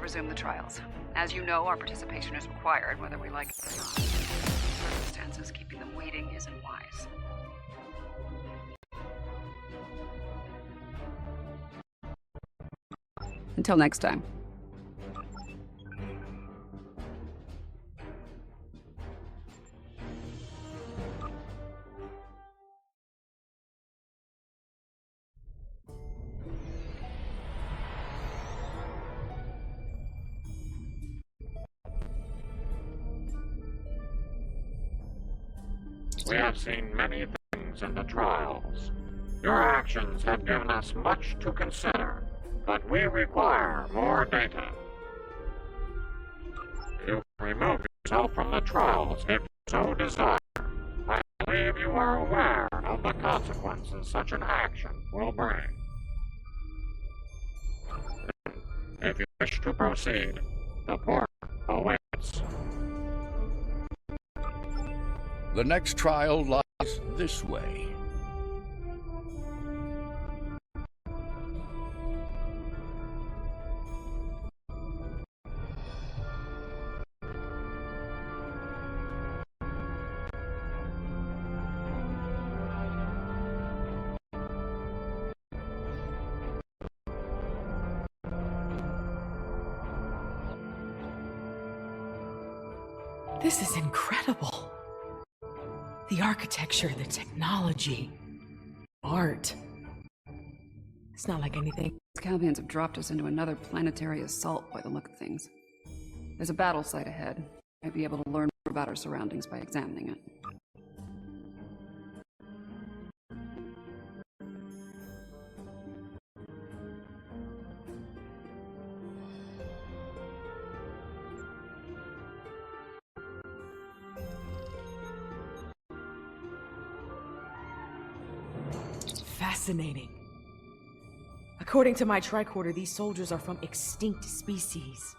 resume the trials. As you know, our participation is required, whether we like it or not. In circumstances, keeping them waiting isn't wise. Until next time. We have seen many things in the trials. Your actions have given us much to consider, but we require more data. You can remove yourself from the trials if you so desire. I believe you are aware of the consequences such an action will bring. If you wish to proceed, the port awaits. The next trial lies this way. This is incredible. The architecture, the technology, art. It's not like anything. Calbians have dropped us into another planetary assault by the look of things. There's a battle site ahead. I'd be able to learn more about our surroundings by examining it. Fascinating. According to my tricorder, these soldiers are from extinct species.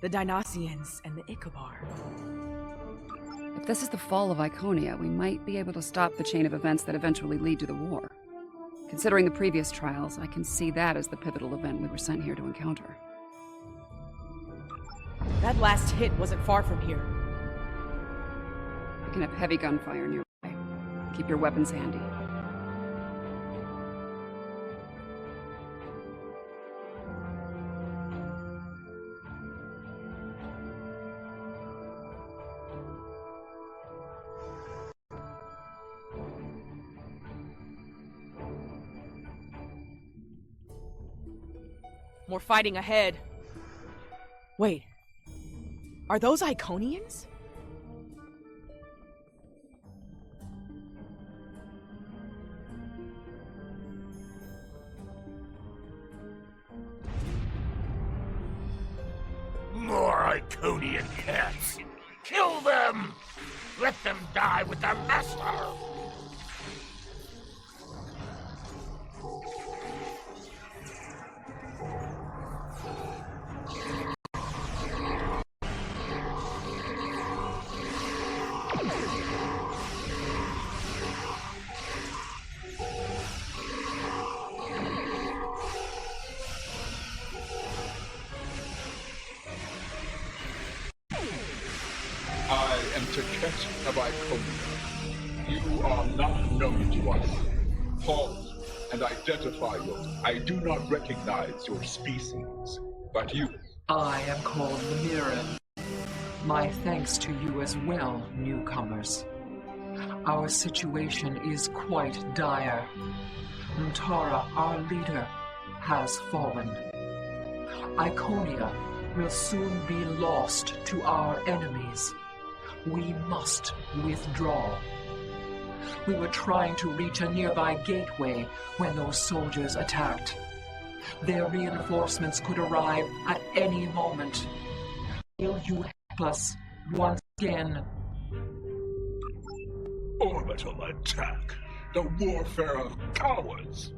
The Dinosaurians and the Ichabod. If this is the fall of Iconia, we might be able to stop the chain of events that eventually lead to the war. Considering the previous trials, I can see that as the pivotal event we were sent here to encounter. That last hit wasn't far from here. We can have heavy gunfire nearby. Keep your weapons handy. More fighting ahead. Wait. Are those Iconians? More Iconian cats! Kill them! Let them die with their master! I am Taket of Iconia. You are not known to us. Pause and identify you. I do not recognize your species, but you. I am called Mirror. My thanks to you as well, newcomers. Our situation is quite dire. Mtara, our leader, has fallen. Iconia will soon be lost to our enemies. We must withdraw. We were trying to reach a nearby gateway when those soldiers attacked. Their reinforcements could arrive at any moment. Will you help us once again? Orbital attack. The warfare of cowards.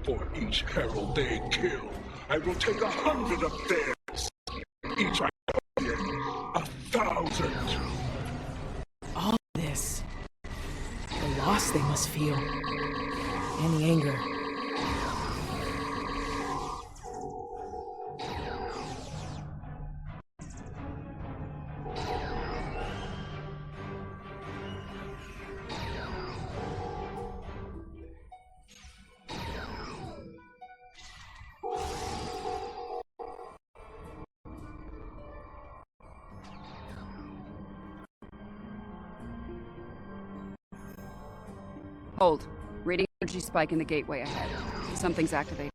For each herald they kill, I will take 100 of theirs. Each Iconian, 1,000. All this. The loss they must feel. And the anger. Hold. Reading energy spike in the gateway ahead. Something's activated.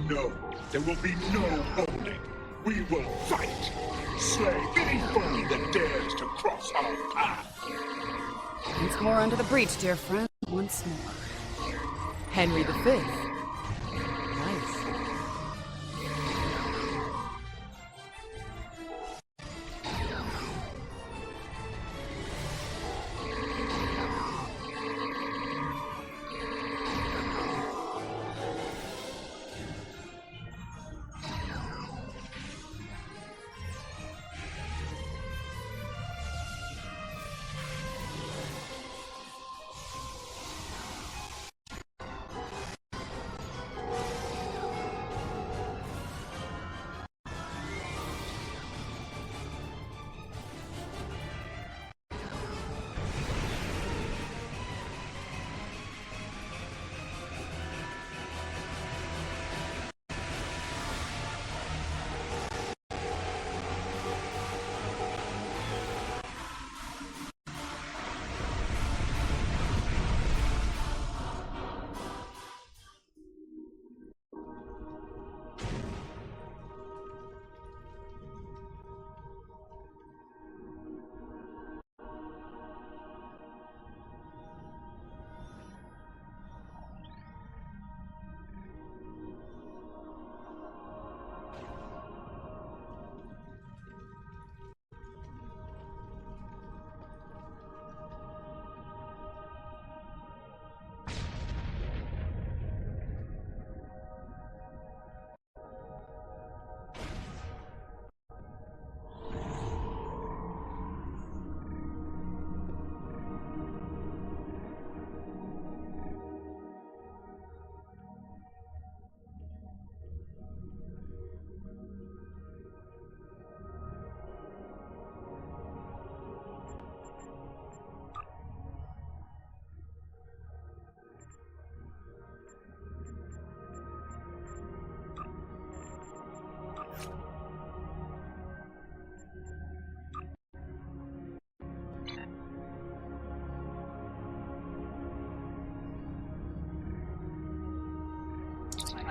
No, there will be no holding. We will fight. Slay any foe that dares to cross our path. Once more under the breach, dear friend. Once more. Henry V. Nice.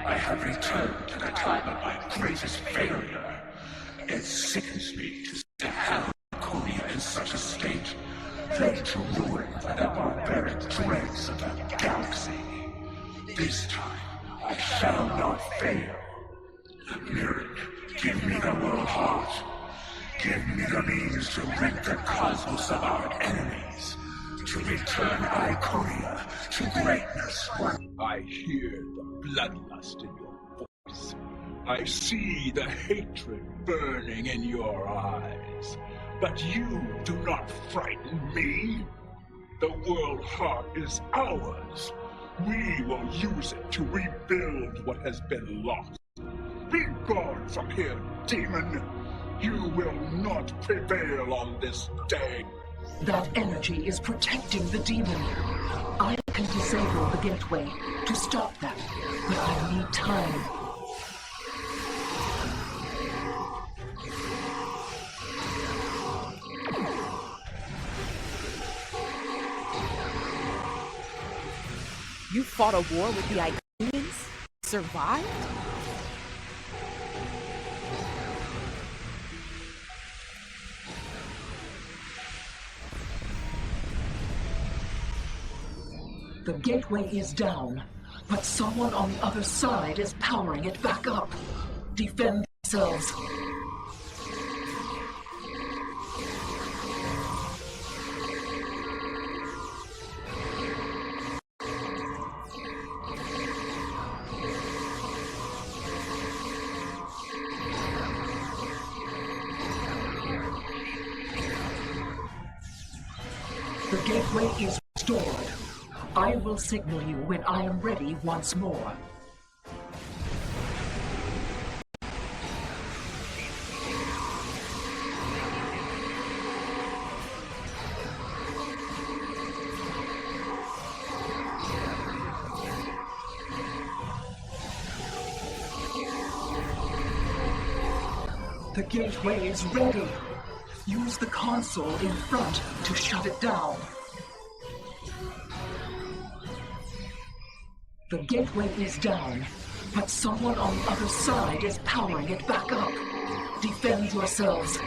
I have returned at a time of my greatest failure. It sickens me to see how Laconia in such a state, ready to ruin by the barbaric dregs of the galaxy. This time, I shall not fail. Lyric, give me the world heart. Give me the means to rid the cosmos of our enemies. To return Iconia to greatness. I hear the bloodlust in your voice. I see the hatred burning in your eyes. But you do not frighten me. The world heart is ours. We will use it to rebuild what has been lost. Be gone from here, demon. You will not prevail on this day. That energy is protecting the demon. I can disable the gateway to stop that, but I need time. You fought a war with the Iconians? Survived? The gateway is down, but someone on the other side is powering it back up. Defend themselves. gateway is restored. I will signal you when I am ready once more. The gateway is ready. Use the console in front to shut it down. The gateway is down, but someone on the other side is powering it back up. Defend yourselves.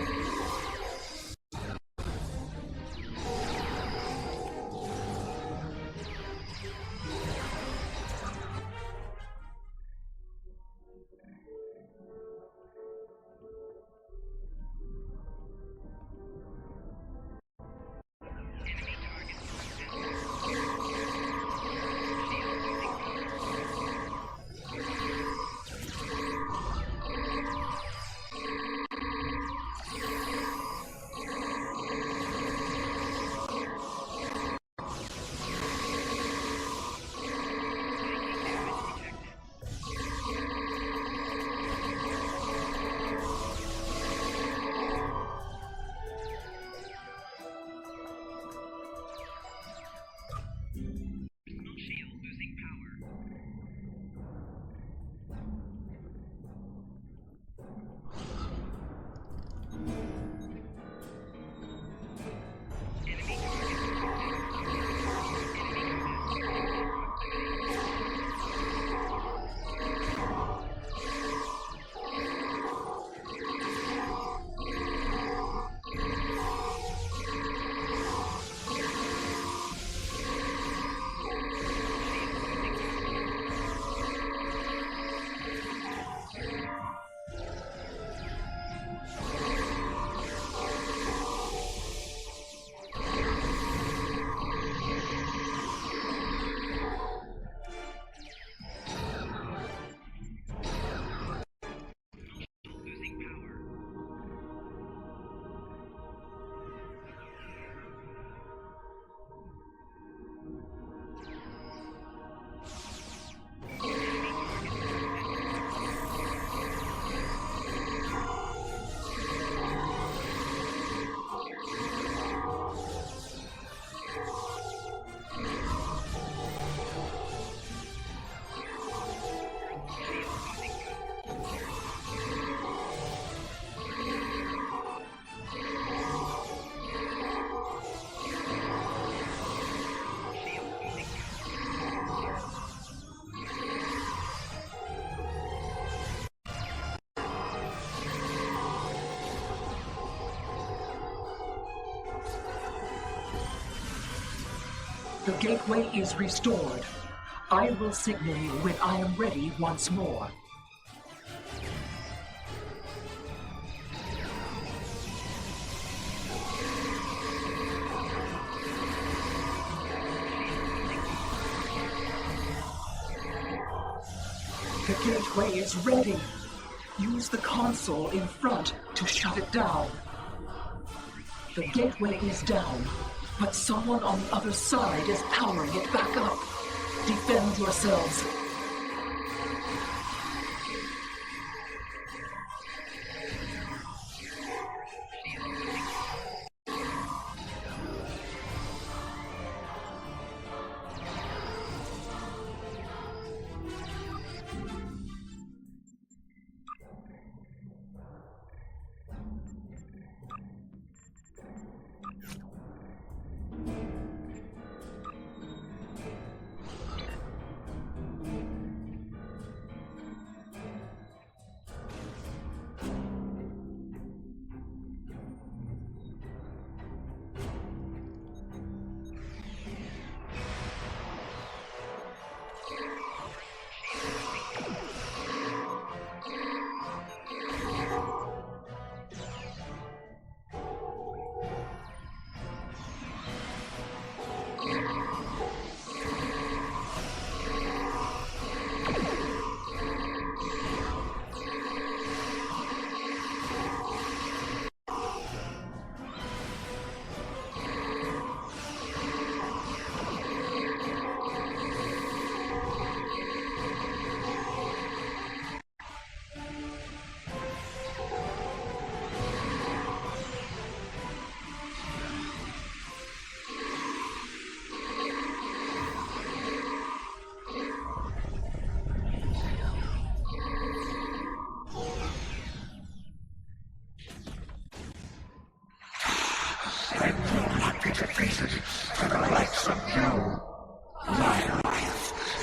The gateway is restored. I will signal you when I am ready once more. The gateway is ready. Use the console in front to shut it down. The gateway is down, but someone on the other side is powering it back up. Defend yourselves.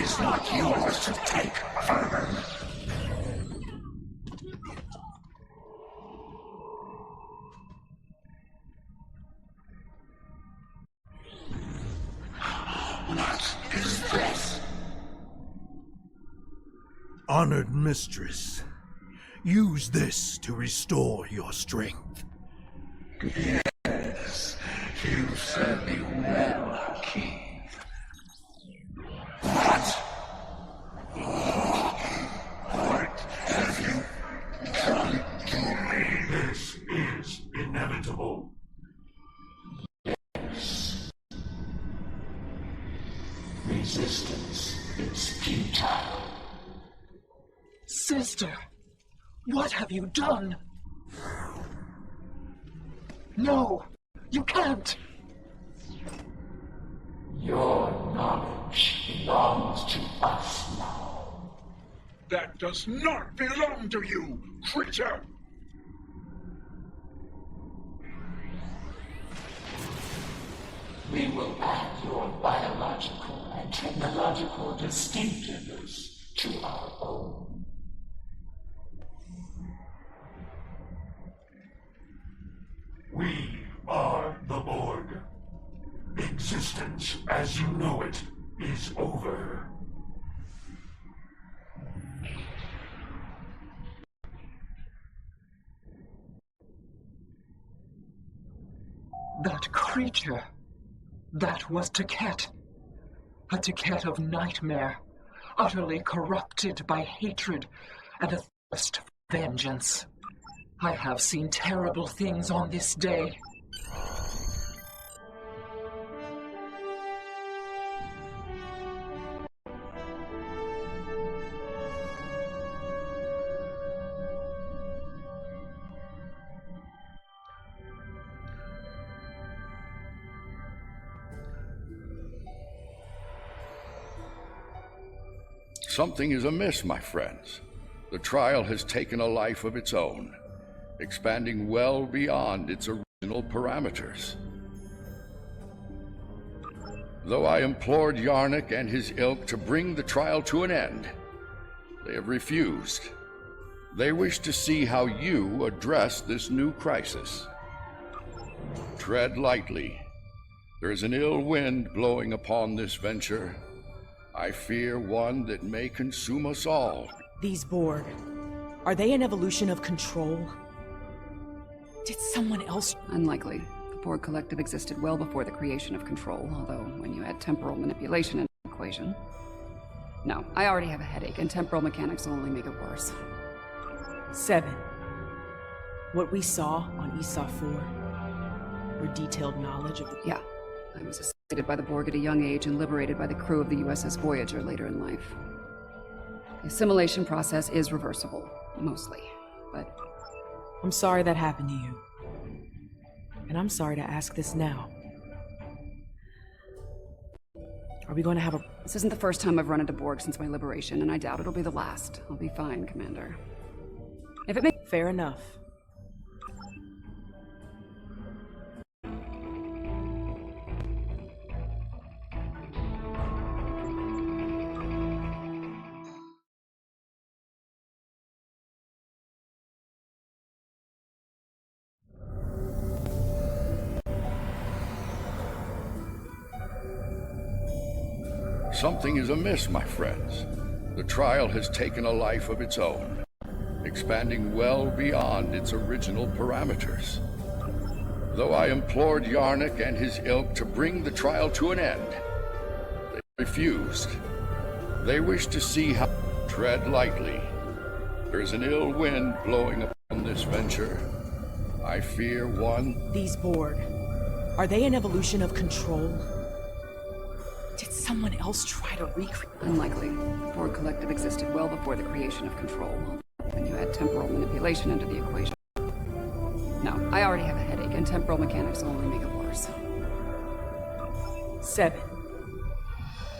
is not yours to take, vermin. What is this? Honored mistress, use this to restore your strength. Yes, you serve me well, King. What? What have you done to me? This is inevitable. Yes. Resistance is futile. Sister, what have you done? No, you can't. Your knowledge belongs to us now. That does not belong to you, creature! We will add your biological and technological distinctiveness to our own. We are the Borg. Existence as you know it is over. That creature. That was Taket. A Taket of nightmare, utterly corrupted by hatred and a thirst for vengeance. I have seen terrible things on this day. Something is amiss, my friends. The trial has taken a life of its own, expanding well beyond its original parameters. Though I implored Yarnik and his ilk to bring the trial to an end, they have refused. They wish to see how you address this new crisis. Tread lightly. There is an ill wind blowing upon this venture. I fear one that may consume us all. These Borg, are they an evolution of control? Did someone else? Unlikely. The Borg Collective existed well before the creation of control, although when you add temporal manipulation into the equation... No, I already have a headache, and temporal mechanics will only make it worse. 7. What we saw on Esau 4. Your detailed knowledge of the... Yeah. I was assimilated by the Borg at a young age and liberated by the crew of the USS Voyager later in life. The assimilation process is reversible, mostly, but... I'm sorry that happened to you. And I'm sorry to ask this now. Are we going to have a... This isn't the first time I've run into Borg since my liberation, and I doubt it'll be the last. I'll be fine, Commander. If it makes... Fair enough. Something is amiss, my friends. The trial has taken a life of its own, expanding well beyond its original parameters. Though I implored Yarnik and his ilk to bring the trial to an end, they refused. They wish to see how... Tread lightly. There is an ill wind blowing upon this venture. I fear one... These Borg, are they an evolution of control? Did someone else try to recreate? Unlikely. The Borg Collective existed well before the creation of control, when you add temporal manipulation into the equation. No, I already have a headache, and temporal mechanics will only make it worse. 7.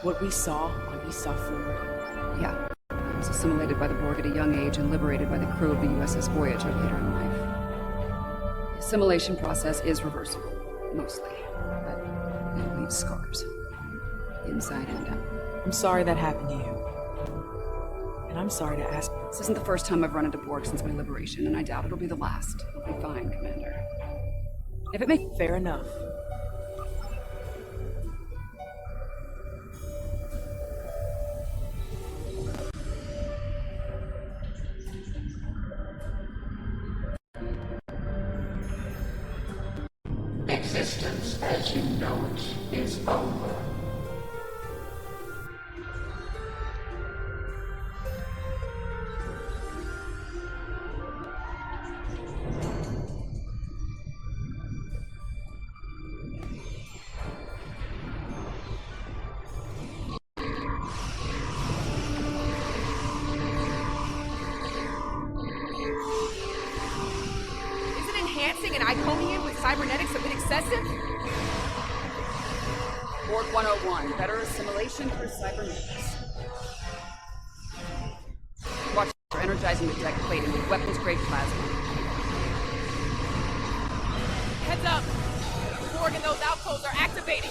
What we saw on Esau 4. Yeah. I was assimilated by the Borg at a young age and liberated by the crew of the USS Voyager later in life. The assimilation process is reversible, mostly, but it leaves scars. Inside and out. I'm sorry that happened to you. And I'm sorry to ask. This isn't the first time I've run into Borg since my liberation, and I doubt it'll be the last. I'll be fine, Commander. If it makes... Fair enough. Existence as you know it is over. Enhancing an Iconian with cybernetics a bit excessive? Borg 101, better assimilation through cybernetics. Watch for energizing the deck plating with weapons-grade plasma. Heads up! The Borg in those outposts are activating!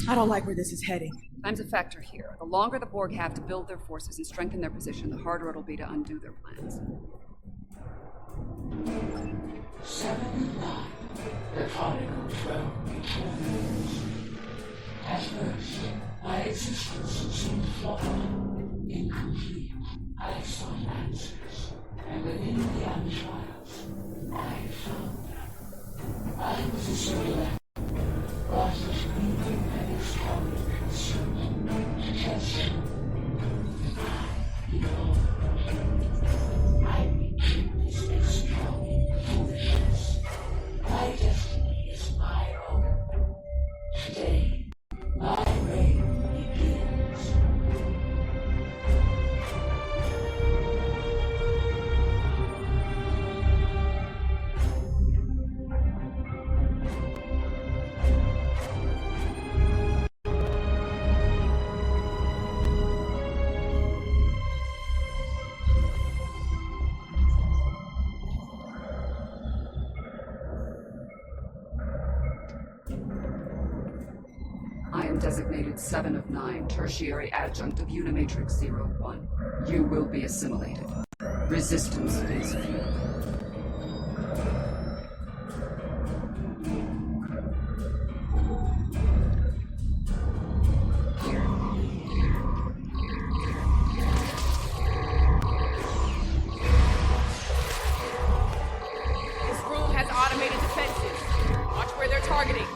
I don't like where this is heading. Time's a factor here. The longer the Borg have to build their forces and strengthen their position, the harder it'll be to undo their plans. 79. The conical 12 returns. At first, my existence seemed flawed, incomplete. I sought answers, and within the untrials, I found them. I was a serial brought into reading and exploring pursuit to test you. Behold, I begin this exploring foolishness. My destiny is my own. Today, my reign begins. I am designated 7 of 9, tertiary adjunct of Unimatrix 01. You will be assimilated. Resistance is futile. This room has automated defenses. Watch where they're targeting.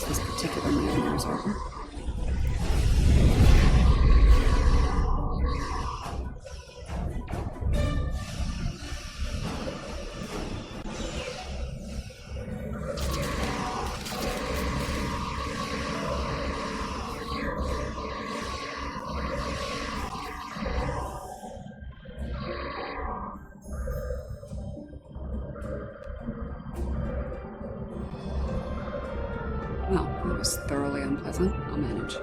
This particular millionaire's worker. Well, that was thoroughly unpleasant. I'll manage.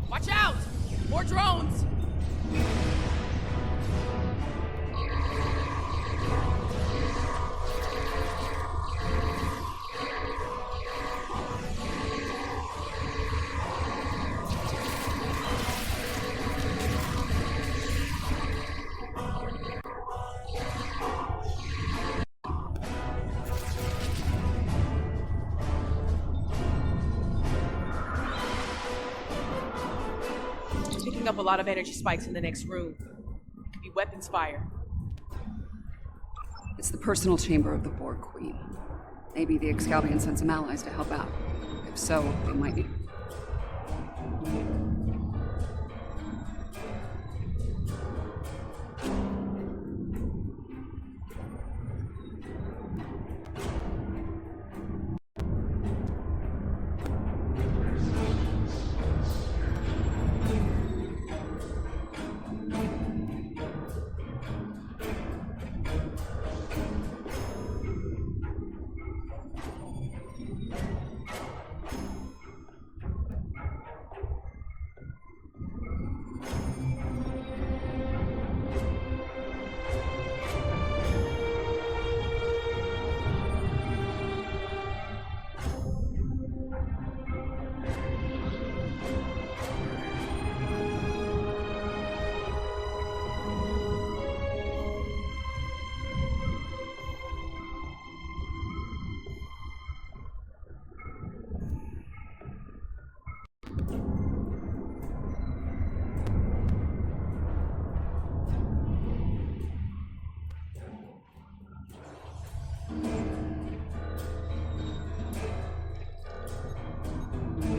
Watch out! More drones! Picking up a lot of energy spikes in the next room. It could be weapons fire. It's the personal chamber of the Borg Queen. Maybe the Excalbion sent some allies to help out. If so, they might be...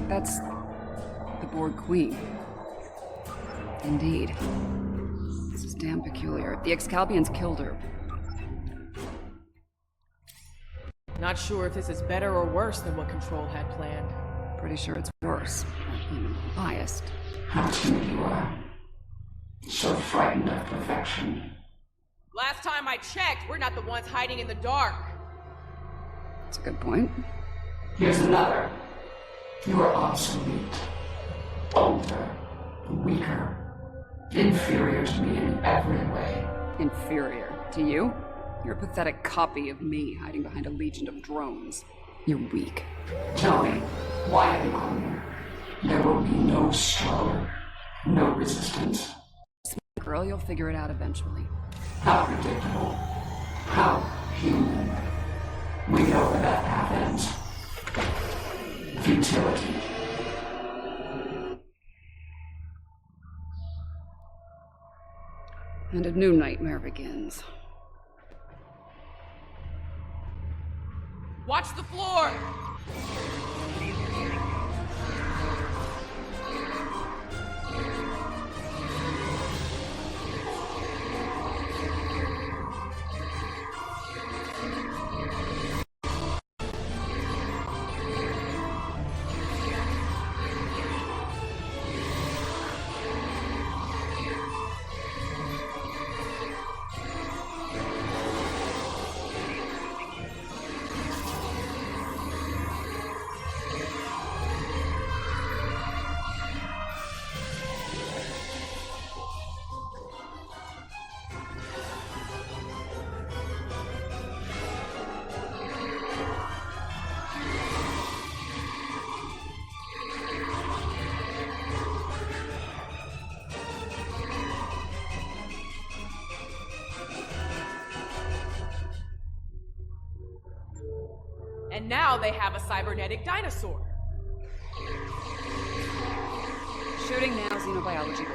That's the Borg Queen. Indeed. This is damn peculiar. The Excalbions killed her. Not sure if this is better or worse than what Control had planned. Pretty sure it's worse. I'm biased. How timid you are. So frightened of perfection. Last time I checked, we're not the ones hiding in the dark. That's a good point. Here's another. You are obsolete. Older. Weaker. Inferior to me in every way. Inferior to you? You're a pathetic copy of me hiding behind a legion of drones. You're weak. Tell me, why have you come here? There will be no struggle, no resistance. Girl, you'll figure it out eventually. How predictable. How human. We know where that path ends. Futility. And a new nightmare begins. Watch the floor! And now they have a cybernetic dinosaur. Shooting now, xenobiology.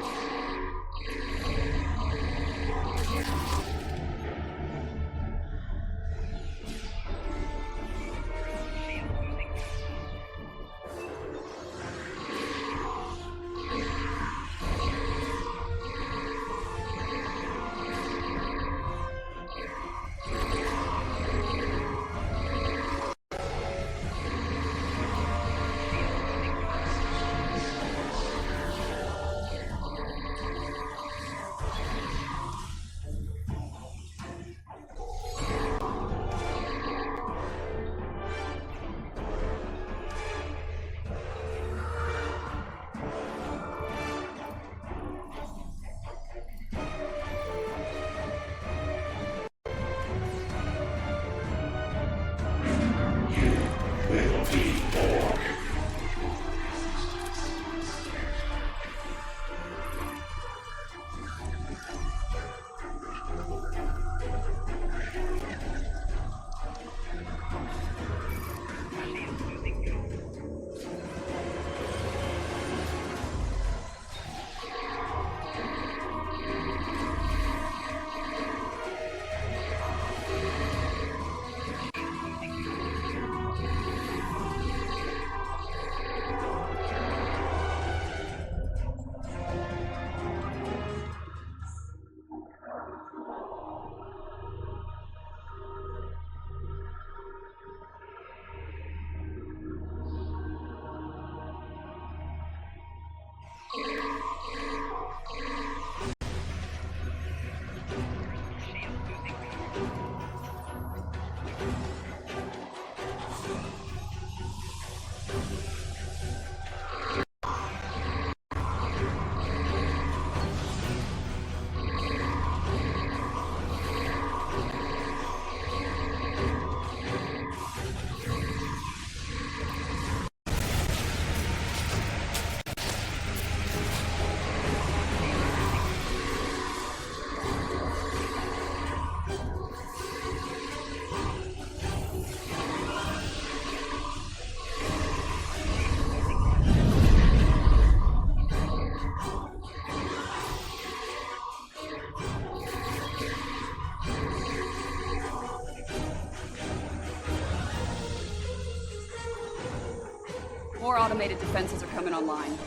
More automated defenses are coming online.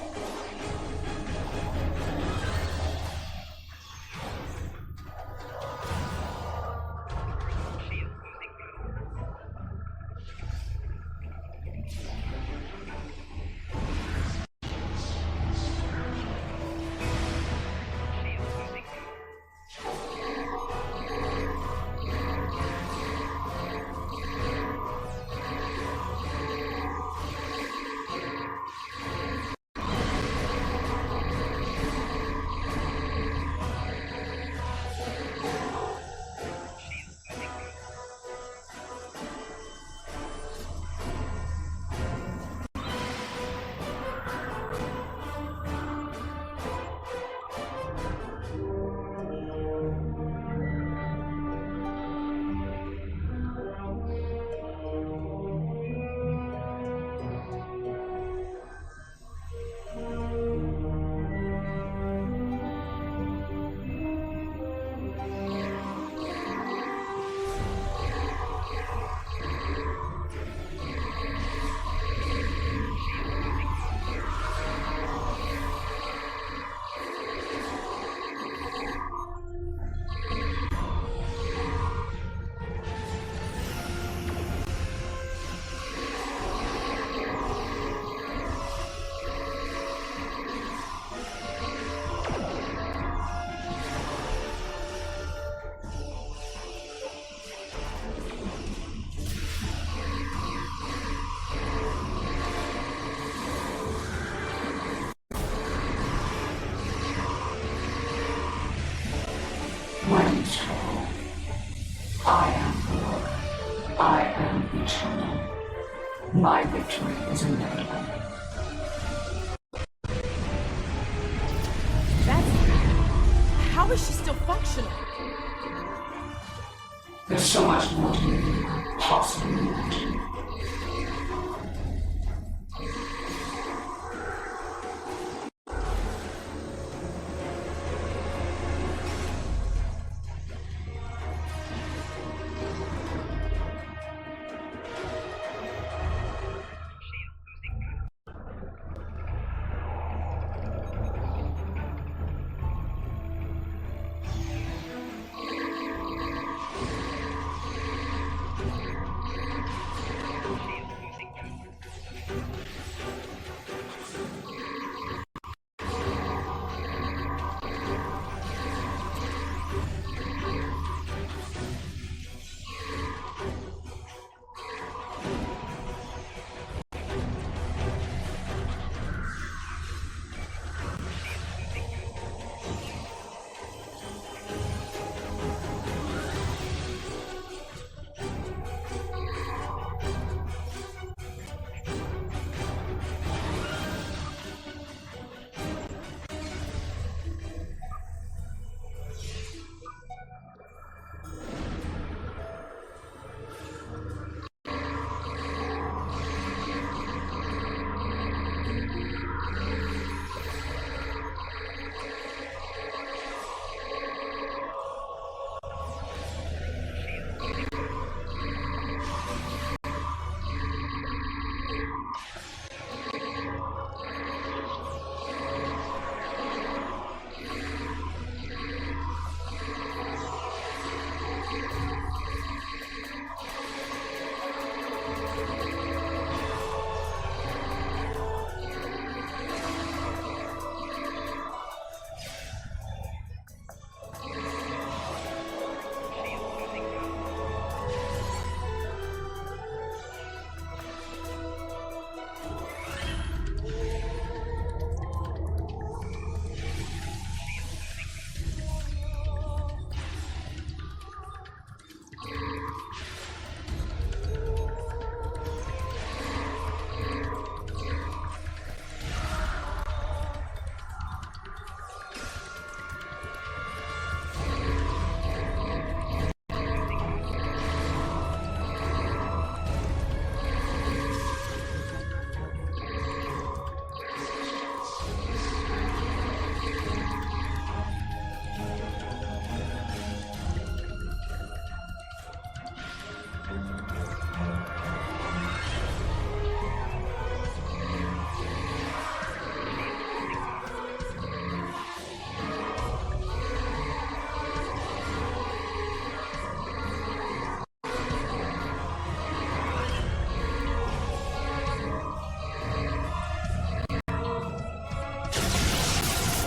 When so, I am Lord. I am eternal. My victory is inevitable. How is she still functional? There's so much more to me than you could possibly imagine.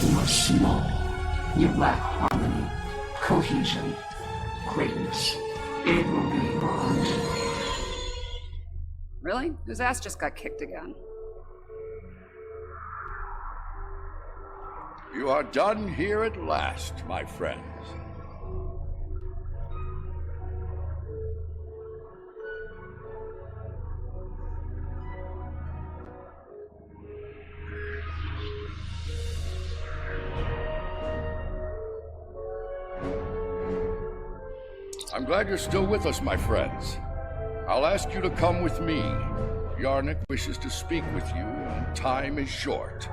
You are small. You lack harmony, cohesion, greatness. It will be your undoing. Really? Whose ass just got kicked again? You are done here at last, my friends. I'm glad you're still with us, my friends. I'll ask you to come with me. Yarnik wishes to speak with you, and time is short.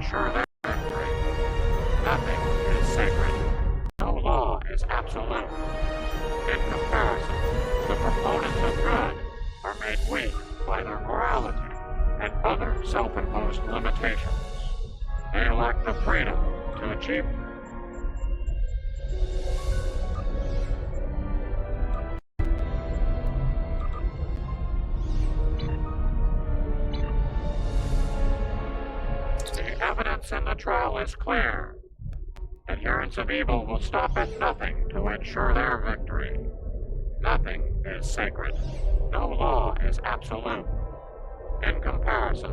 ensure their victory. Nothing is sacred. No law is absolute. In comparison, the proponents of good are made weak by their morality and other self-imposed limitations. They lack the freedom to achieve. The evidence in the trial is clear. Adherents of evil will stop at nothing to ensure their victory. Nothing is sacred. No law is absolute. In comparison,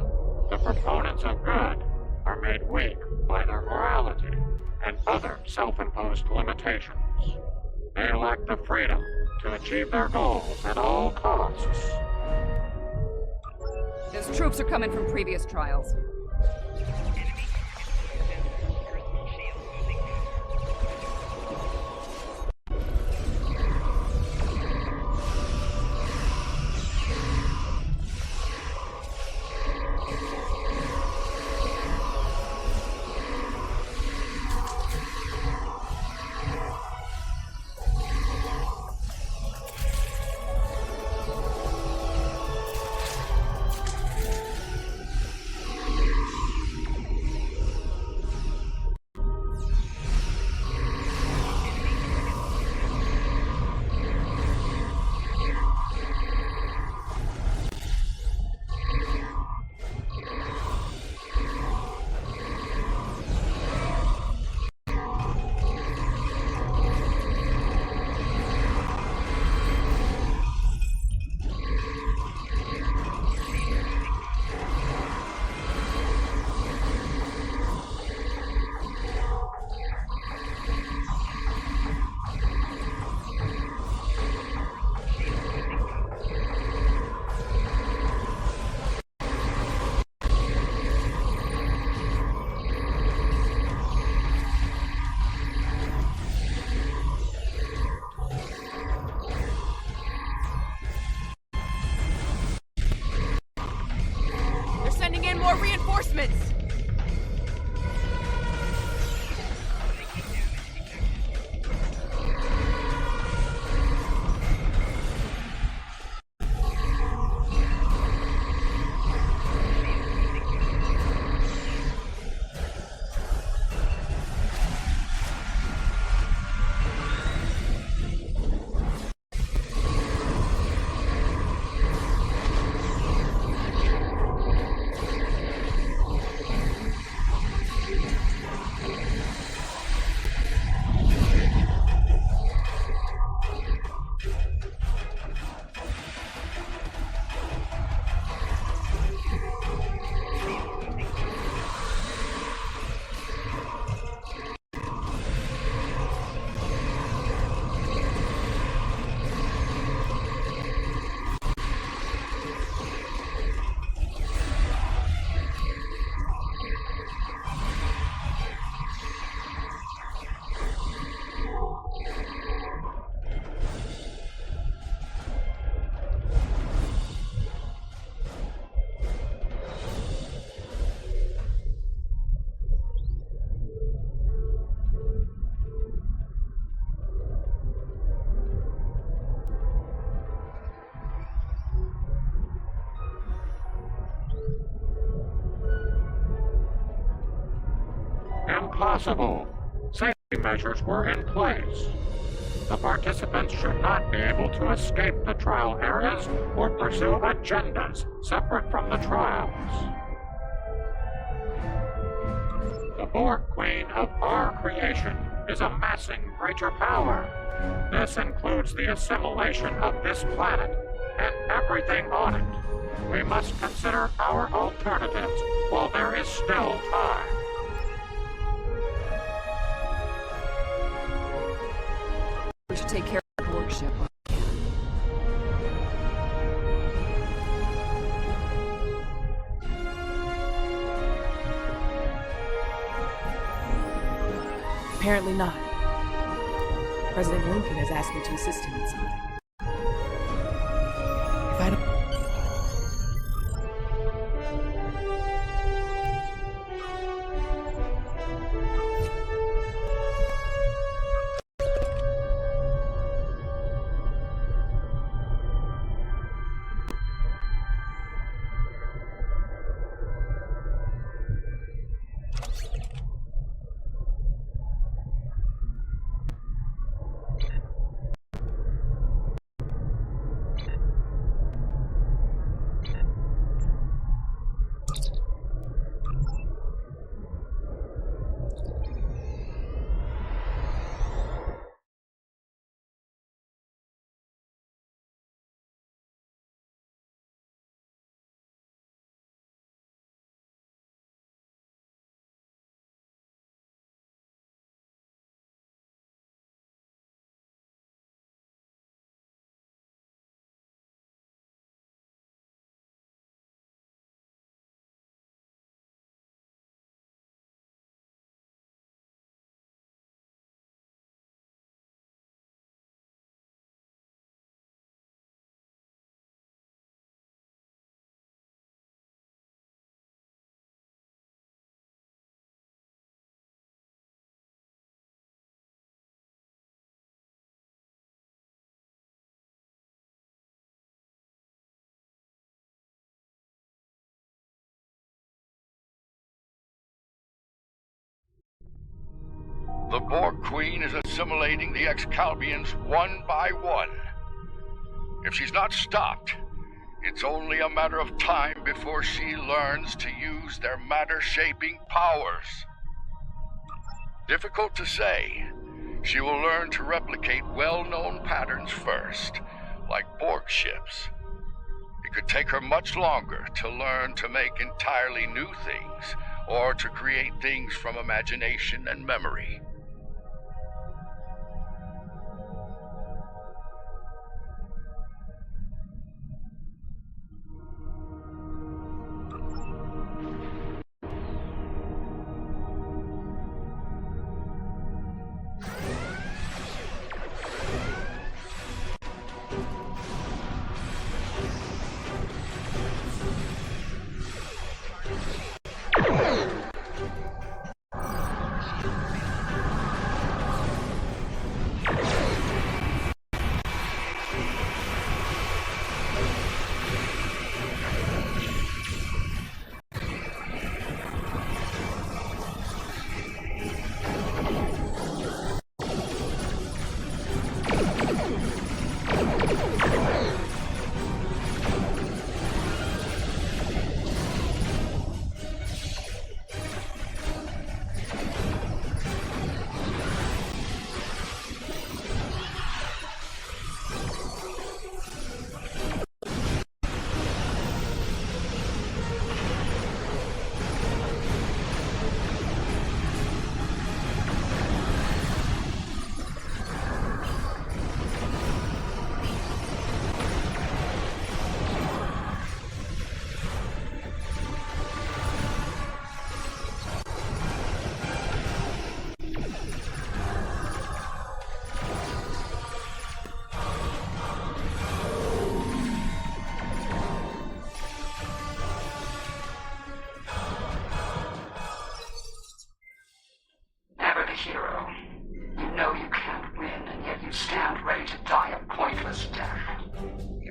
the proponents of good are made weak by their morality and other self-imposed limitations. They lack the freedom to achieve their goals at all costs. Those troops are coming from previous trials. Reinforcements! Impossible. Safety measures were in place. The participants should not be able to escape the trial areas or pursue agendas separate from the trials. The Borg Queen of our creation is amassing greater power. This includes the assimilation of this planet and everything on it. We must consider our alternatives while there is still time. We should take care of the workship. Apparently not. President Lincoln has asked me to assist him in something. If I don't... Borg Queen is assimilating the Excalbians one by one. If she's not stopped, it's only a matter of time before she learns to use their matter-shaping powers. Difficult to say. She will learn to replicate well-known patterns first, like Borg ships. It could take her much longer to learn to make entirely new things, or to create things from imagination and memory.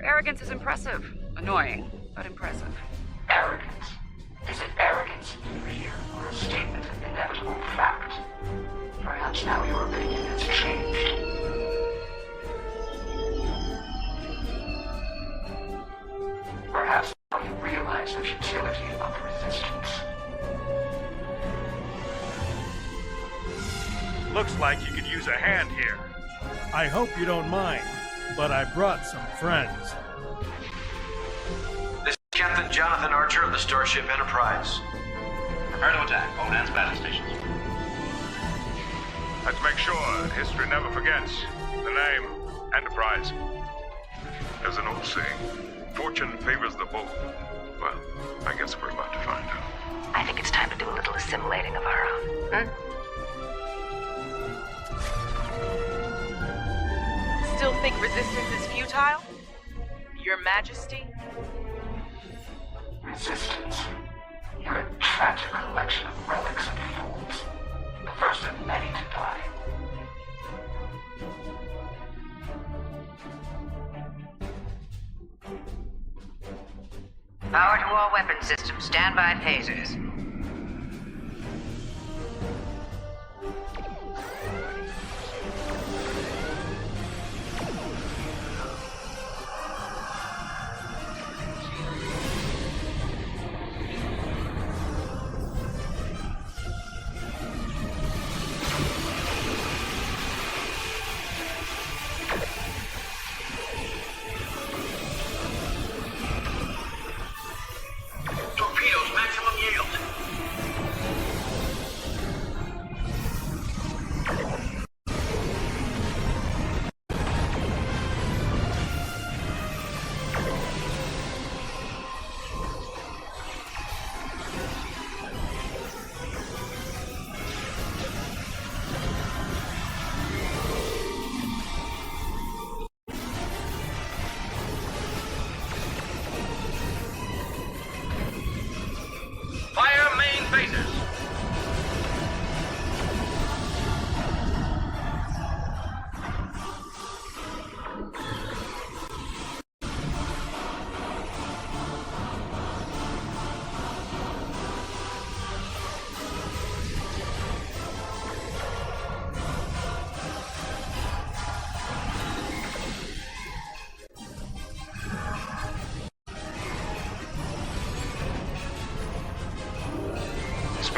Arrogance is impressive. Annoying, but impressive. Arrogance? Is it arrogance in fear, or a statement of inevitable fact? Perhaps now your opinion has changed. Perhaps now you realize the futility of resistance. Looks like you could use a hand here. I hope you don't mind, but I brought some friends. This is Captain Jonathan Archer of the Starship Enterprise. Prepare to attack. All hands battle stations. Let's make sure history never forgets the name Enterprise. There's an old saying, fortune favors the bold. Well, I guess we're about to find out. I think it's time to do a little assimilating of our own. Still think resistance is futile? Your Majesty? Resistance? You're a tragic collection of relics and fools. The first of many to die. Power to all weapon systems. Stand by phasers. Torpedoes, maximum yield.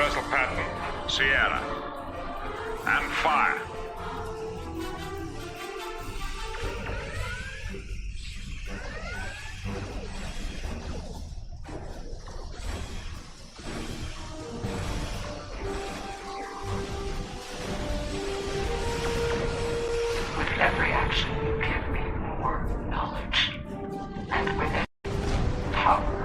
Vessel pattern, Sierra. And fire. With every action, you give me more knowledge. And with it, power.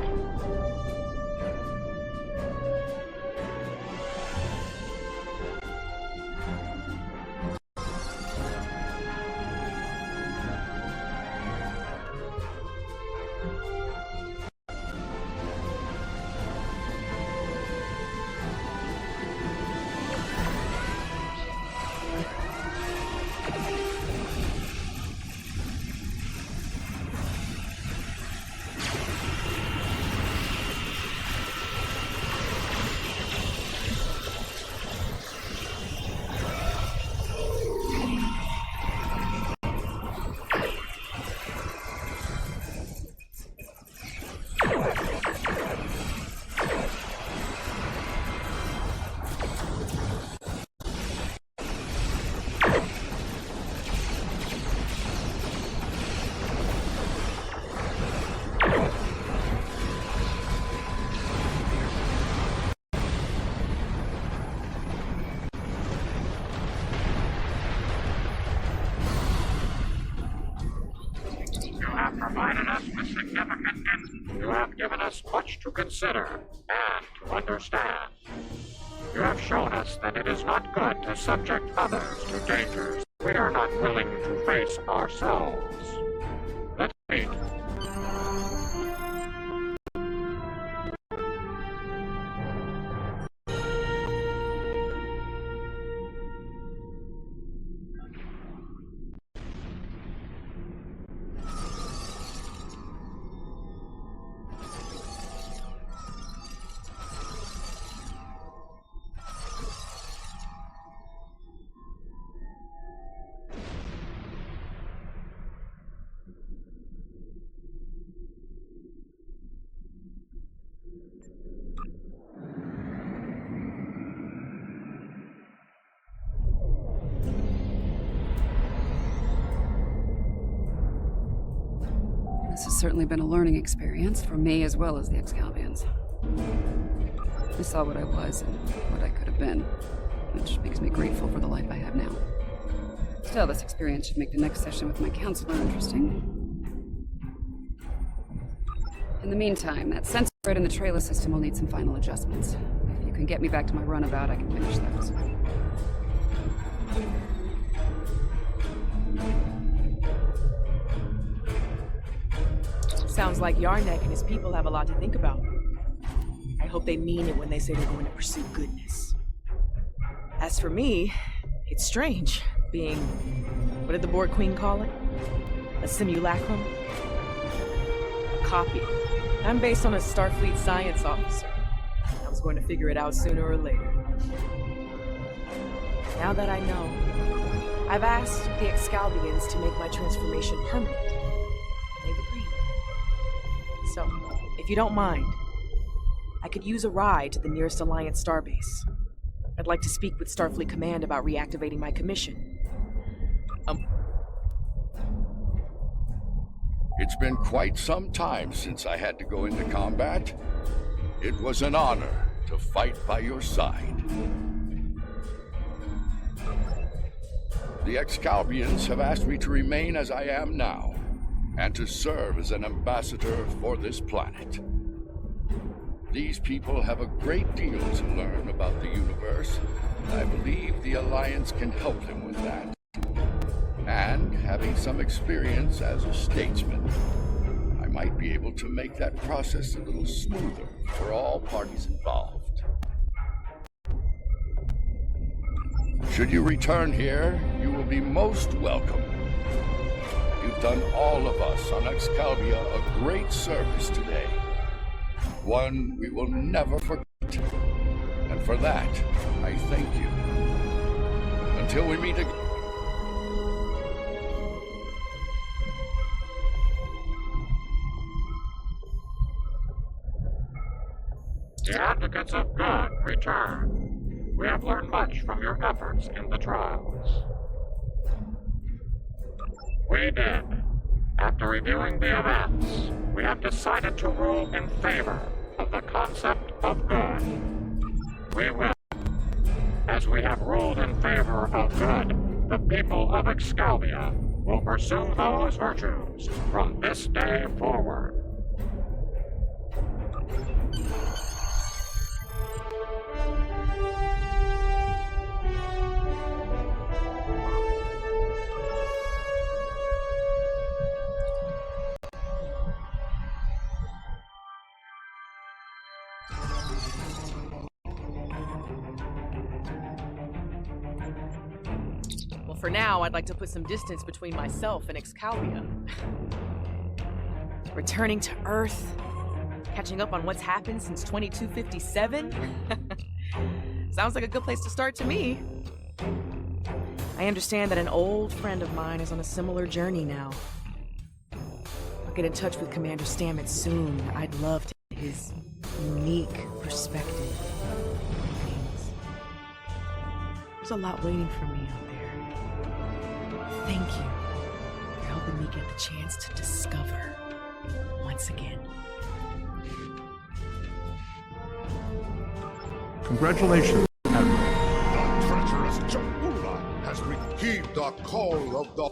Provided us with significant input. You have given us much to consider and to understand. You have shown us that it is not good to subject others to dangers we are not willing to face ourselves. Let's meet. This has certainly been a learning experience for me as well as the Excalbians. I saw what I was and what I could have been, which makes me grateful for the life I have now. Still, this experience should make the next session with my counselor interesting. In the meantime, that sensor grid in the trailer system will need some final adjustments. If you can get me back to my runabout, I can finish those. Sounds like Yarnek and his people have a lot to think about. I hope they mean it when they say they're going to pursue goodness. As for me, it's strange, being... what did the Board Queen call it? A simulacrum? A copy. I'm based on a Starfleet science officer. I was going to figure it out sooner or later. Now that I know, I've asked the Excalbians to make my transformation permanent. They've agreed. So, if you don't mind, I could use a ride to the nearest Alliance starbase. I'd like to speak with Starfleet Command about reactivating my commission. It's been quite some time since I had to go into combat. It was an honor to fight by your side. The Excalbians have asked me to remain as I am now, and to serve as an ambassador for this planet. These people have a great deal to learn about the universe, and I believe the Alliance can help them with that. And having some experience as a statesman, I might be able to make that process a little smoother for all parties involved. Should you return here, you will be most welcome. You've done all of us on Excalibur a great service today. One we will never forget. And for that, I thank you. Until we meet again. The advocates of God return. much from your efforts in the trials. We did. After reviewing the events, we have decided to rule in favor of the concept of good. We will. As we have ruled in favor of good, the people of Excalibur will pursue those virtues from this day forward. For now, I'd like to put some distance between myself and Excalibur. Returning to Earth, catching up on what's happened since 2257? Sounds like a good place to start to me. I understand that an old friend of mine is on a similar journey now. I'll get in touch with Commander Stamets soon. I'd love to get his unique perspective on things. There's a lot waiting for me out there. Thank you for helping me get the chance to discover once again. Congratulations, Admiral. The treacherous Chapula has received the call of the